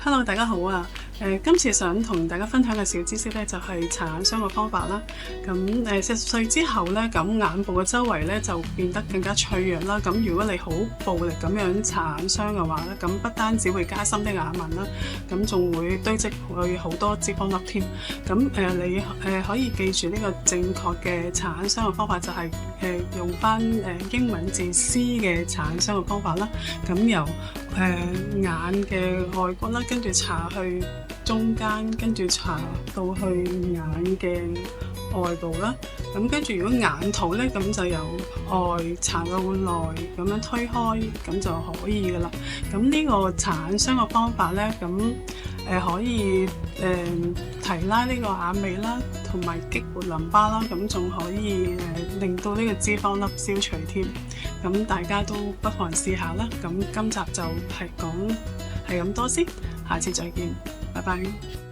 Hello，大家好啊！今次想同大家分享嘅小知識咧，就係搽眼霜嘅方法啦。咁40歲之後咧，咁眼部嘅周圍咧就變得更加脆弱啦。咁如果你好暴力咁樣搽眼霜嘅話咧，咁不單止會加深啲眼紋啦，咁仲會堆積去好多脂肪粒添。咁你可以記住呢個正確嘅搽眼霜嘅方法，就係用翻英文字 C 嘅搽眼霜嘅方法啦。咁由眼嘅外骨啦，跟住搽去中間，跟住搽到去眼嘅外部啦。咁跟住如果眼肚咧，咁就由外搽到內，咁樣推開，咁就可以噶啦。咁呢個搽眼霜嘅方法咧，咁可以提拉呢個眼尾啦，同埋激活淋巴啦，咁仲可以令到呢個脂肪粒消除添。咁大家都不妨試下啦。咁今集就係講係咁多先，下次再見，拜拜。